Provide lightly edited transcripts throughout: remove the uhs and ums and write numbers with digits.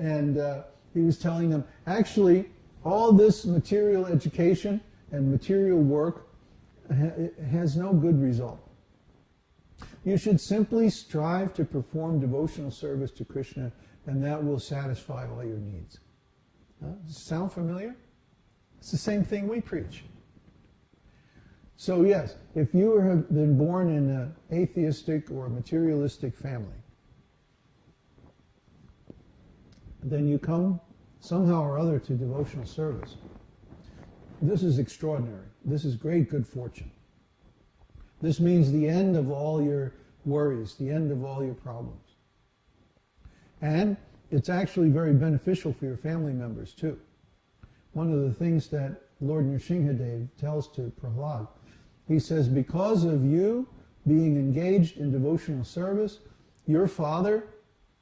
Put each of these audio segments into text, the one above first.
And he was telling them, actually, all this material education and material work has no good result. You should simply strive to perform devotional service to Krishna, and that will satisfy all your needs. Sound familiar? It's the same thing we preach. So yes, if you have been born in an atheistic or materialistic family, then you come somehow or other to devotional service. This is extraordinary. This is great good fortune. This means the end of all your worries, the end of all your problems. And it's actually very beneficial for your family members too. One of the things that Lord Nrsimhadev tells to Prahlad, he says, because of you being engaged in devotional service, your father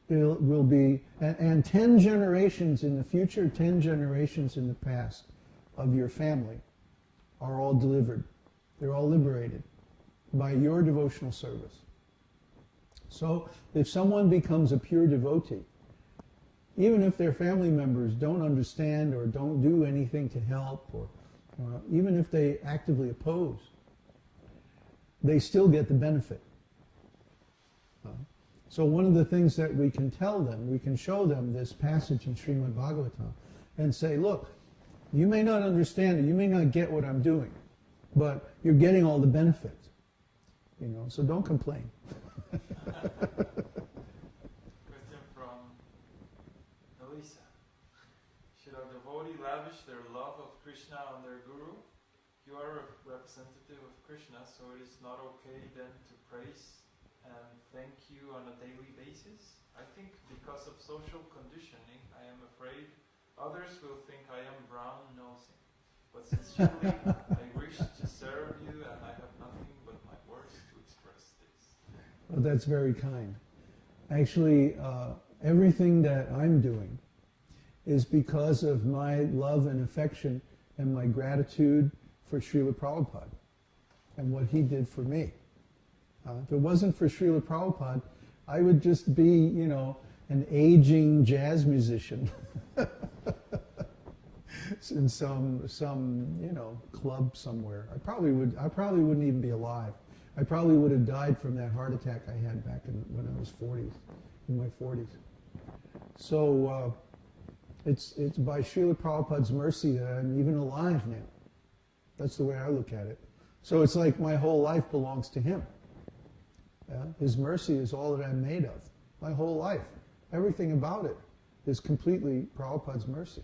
will be, and 10 generations in the future, 10 generations in the past of your family are all delivered. They're all liberated by your devotional service. So if someone becomes a pure devotee, even if their family members don't understand or don't do anything to help, or even if they actively oppose, they still get the benefit. So one of the things that we can tell them, we can show them this passage in Śrīmad-Bhāgavatam and say, look, you may not understand it, you may not get what I'm doing, but you're getting all the benefits. So don't complain. Question from Elisa. Should a devotee lavish their love of Krishna on their guru? You are a representative of Krishna, so it is not okay then to praise and thank you on a daily basis? I think because of social conditioning, I am afraid others will think I am brown-nosing. But sincerely, I wish to serve you and I have nothing but my words to express this. Well, that's very kind. Actually, everything that I'm doing is because of my love and affection and my gratitude for Srila Prabhupada and what he did for me. If it wasn't for Srila Prabhupada, I would just be, an aging jazz musician in some club somewhere. I probably wouldn't even be alive. I probably would have died from that heart attack I had back when I was in my 40s. So it's by Srila Prabhupada's mercy that I'm even alive now. That's the way I look at it. So it's like my whole life belongs to him. His mercy is all that I'm made of. My whole life. Everything about it is completely Prabhupada's mercy.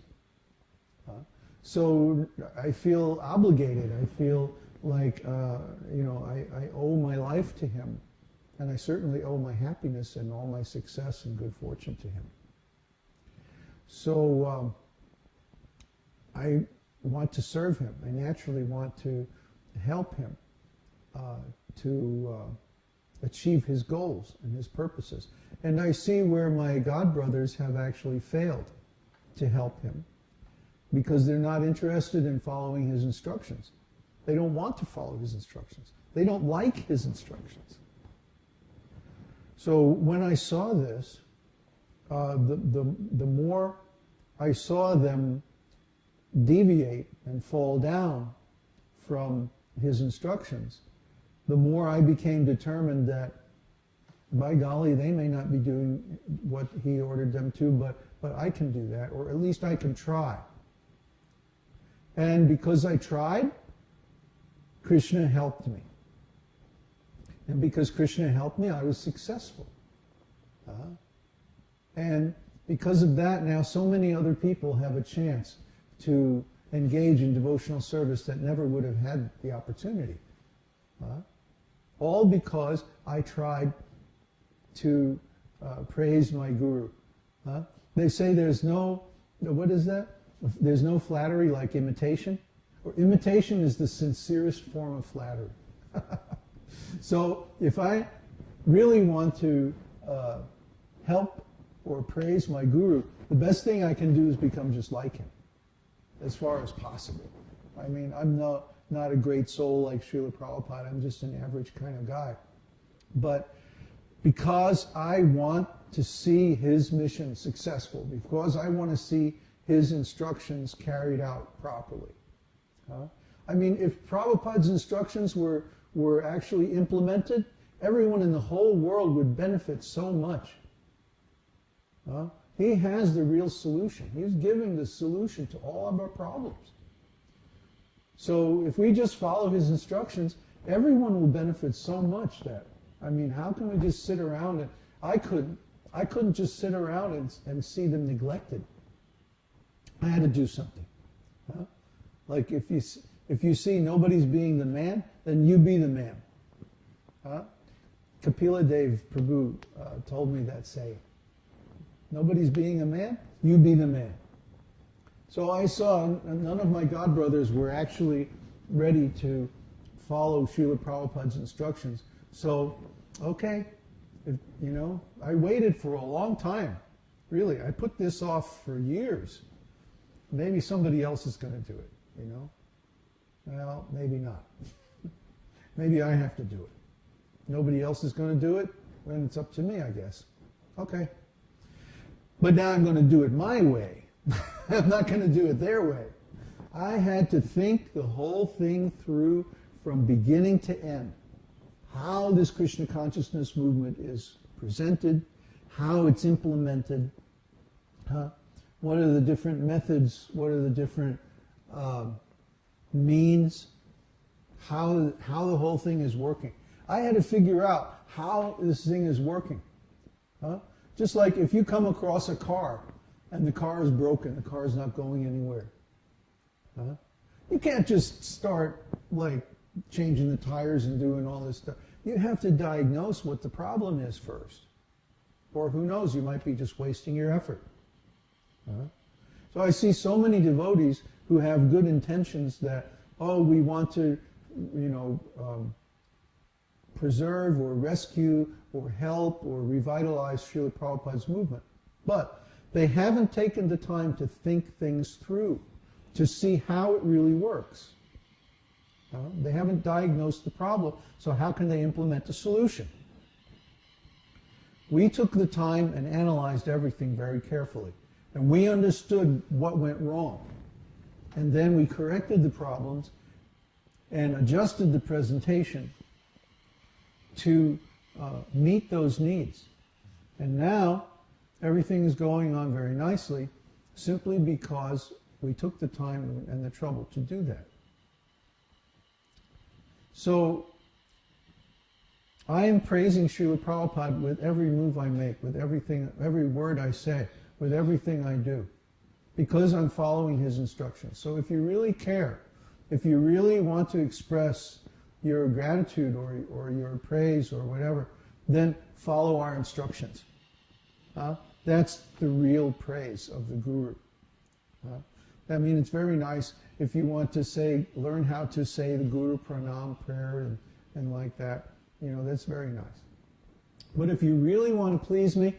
So I feel obligated. I feel like, I owe my life to him. And I certainly owe my happiness and all my success and good fortune to him. So I want to serve him. I naturally want to help him to achieve his goals and his purposes. And I see where my god brothers have actually failed to help him because they're not interested in following his instructions. They don't want to follow his instructions. They don't like his instructions. So when I saw this, the more I saw them deviate and fall down from his instructions, the more I became determined that, by golly, they may not be doing what he ordered them to, but I can do that, or at least I can try. And because I tried, Krishna helped me. And because Krishna helped me, I was successful. And because of that, now so many other people have a chance to engage in devotional service that never would have had the opportunity. All because I tried to praise my guru. They say there's no, what is that? There's no flattery like imitation. Or imitation is the sincerest form of flattery. So if I really want to help or praise my guru, the best thing I can do is become just like him, as far as possible. I mean, I'm not a great soul like Srila Prabhupada. I'm just an average kind of guy. But because I want to see his mission successful, because I want to see his instructions carried out properly. I mean, if Prabhupada's instructions were actually implemented, everyone in the whole world would benefit so much. He has the real solution. He's giving the solution to all of our problems. So if we just follow his instructions, everyone will benefit so much that, I mean, how can we just sit around and, I couldn't just sit around and see them neglected. I had to do something. Like if you see nobody's being the man, then you be the man. Kapila Dev Prabhu told me that saying. Nobody's being a man, you be the man. So I saw none of my godbrothers were actually ready to follow Srila Prabhupada's instructions. So, okay, I waited for a long time. Really, I put this off for years. Maybe somebody else is going to do it, Well, maybe not. Maybe I have to do it. Nobody else is going to do it, then it's up to me, I guess. Okay. But now I'm going to do it my way. I'm not going to do it their way. I had to think the whole thing through from beginning to end. How this Krishna consciousness movement is presented, how it's implemented, what are the different methods, what are the different means, how the whole thing is working. I had to figure out how this thing is working. Just like if you come across a car and the car is broken, the car is not going anywhere. You can't just start like changing the tires and doing all this stuff. You have to diagnose what the problem is first. Or who knows, you might be just wasting your effort. So I see so many devotees who have good intentions that, we want to, preserve or rescue or help or revitalize Srila Prabhupada's movement. But they haven't taken the time to think things through, to see how it really works. They haven't diagnosed the problem, so how can they implement a solution? We took the time and analyzed everything very carefully, and we understood what went wrong. And then we corrected the problems and adjusted the presentation to meet those needs. And now everything is going on very nicely simply because we took the time and the trouble to do that. So I am praising Srila Prabhupada with every move I make, with everything, every word I say, with everything I do, because I'm following his instructions. So if you really care, if you really want to express your gratitude or your praise or whatever, then follow our instructions. That's the real praise of the Guru. I mean, it's very nice if you want to learn how to say the Guru Pranam prayer and like that. That's very nice. But if you really want to please me,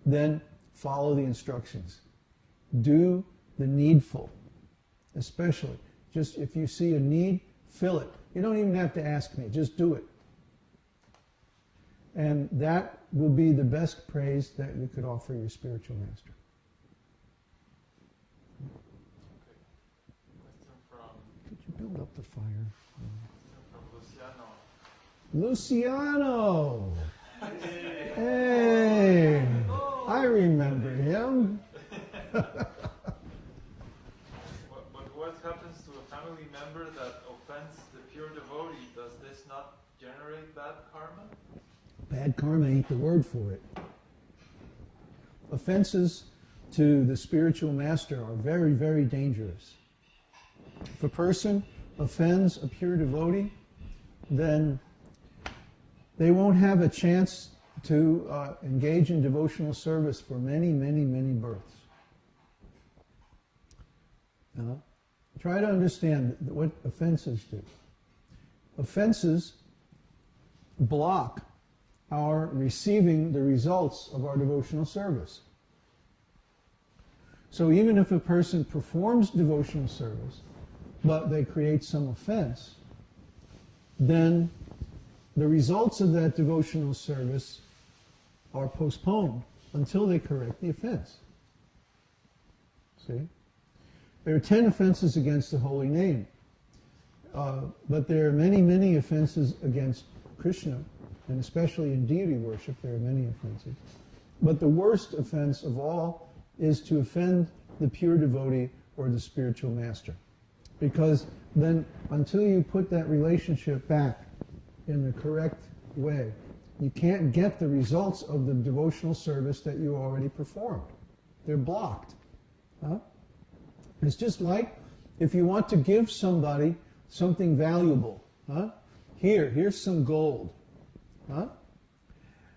then follow the instructions. Do the needful, especially. Just if you see a need, fill it. You don't even have to ask me, just do it. And that will be the best praise that you could offer your spiritual master. Question from... Could you build up the fire? Question from Luciano. Luciano! Hey! I remember him. But what happens to a family member that offends the pure devotee? Does this not generate bad karma? Bad karma ain't the word for it. Offenses to the spiritual master are very, very dangerous. If a person offends a pure devotee, then they won't have a chance to engage in devotional service for many, many, many births. Try to understand what offenses do. Offenses block our receiving the results of our devotional service. So even if a person performs devotional service, but they create some offense, then the results of that devotional service are postponed until they correct the offense. See? There are 10 offenses against the holy name. But there are many, many offenses against Krishna, and especially in deity worship, there are many offenses. But the worst offense of all is to offend the pure devotee or the spiritual master. Because then, until you put that relationship back in the correct way, you can't get the results of the devotional service that you already performed. They're blocked. Huh? It's just like if you want to give somebody something valuable. Huh? Here's some gold. Huh?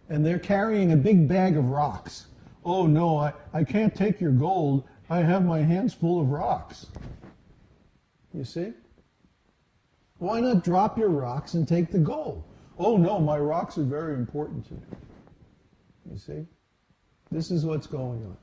And they're carrying a big bag of rocks. Oh no, I can't take your gold. I have my hands full of rocks. You see? Why not drop your rocks and take the gold? Oh no, my rocks are very important to me. You see? This is what's going on.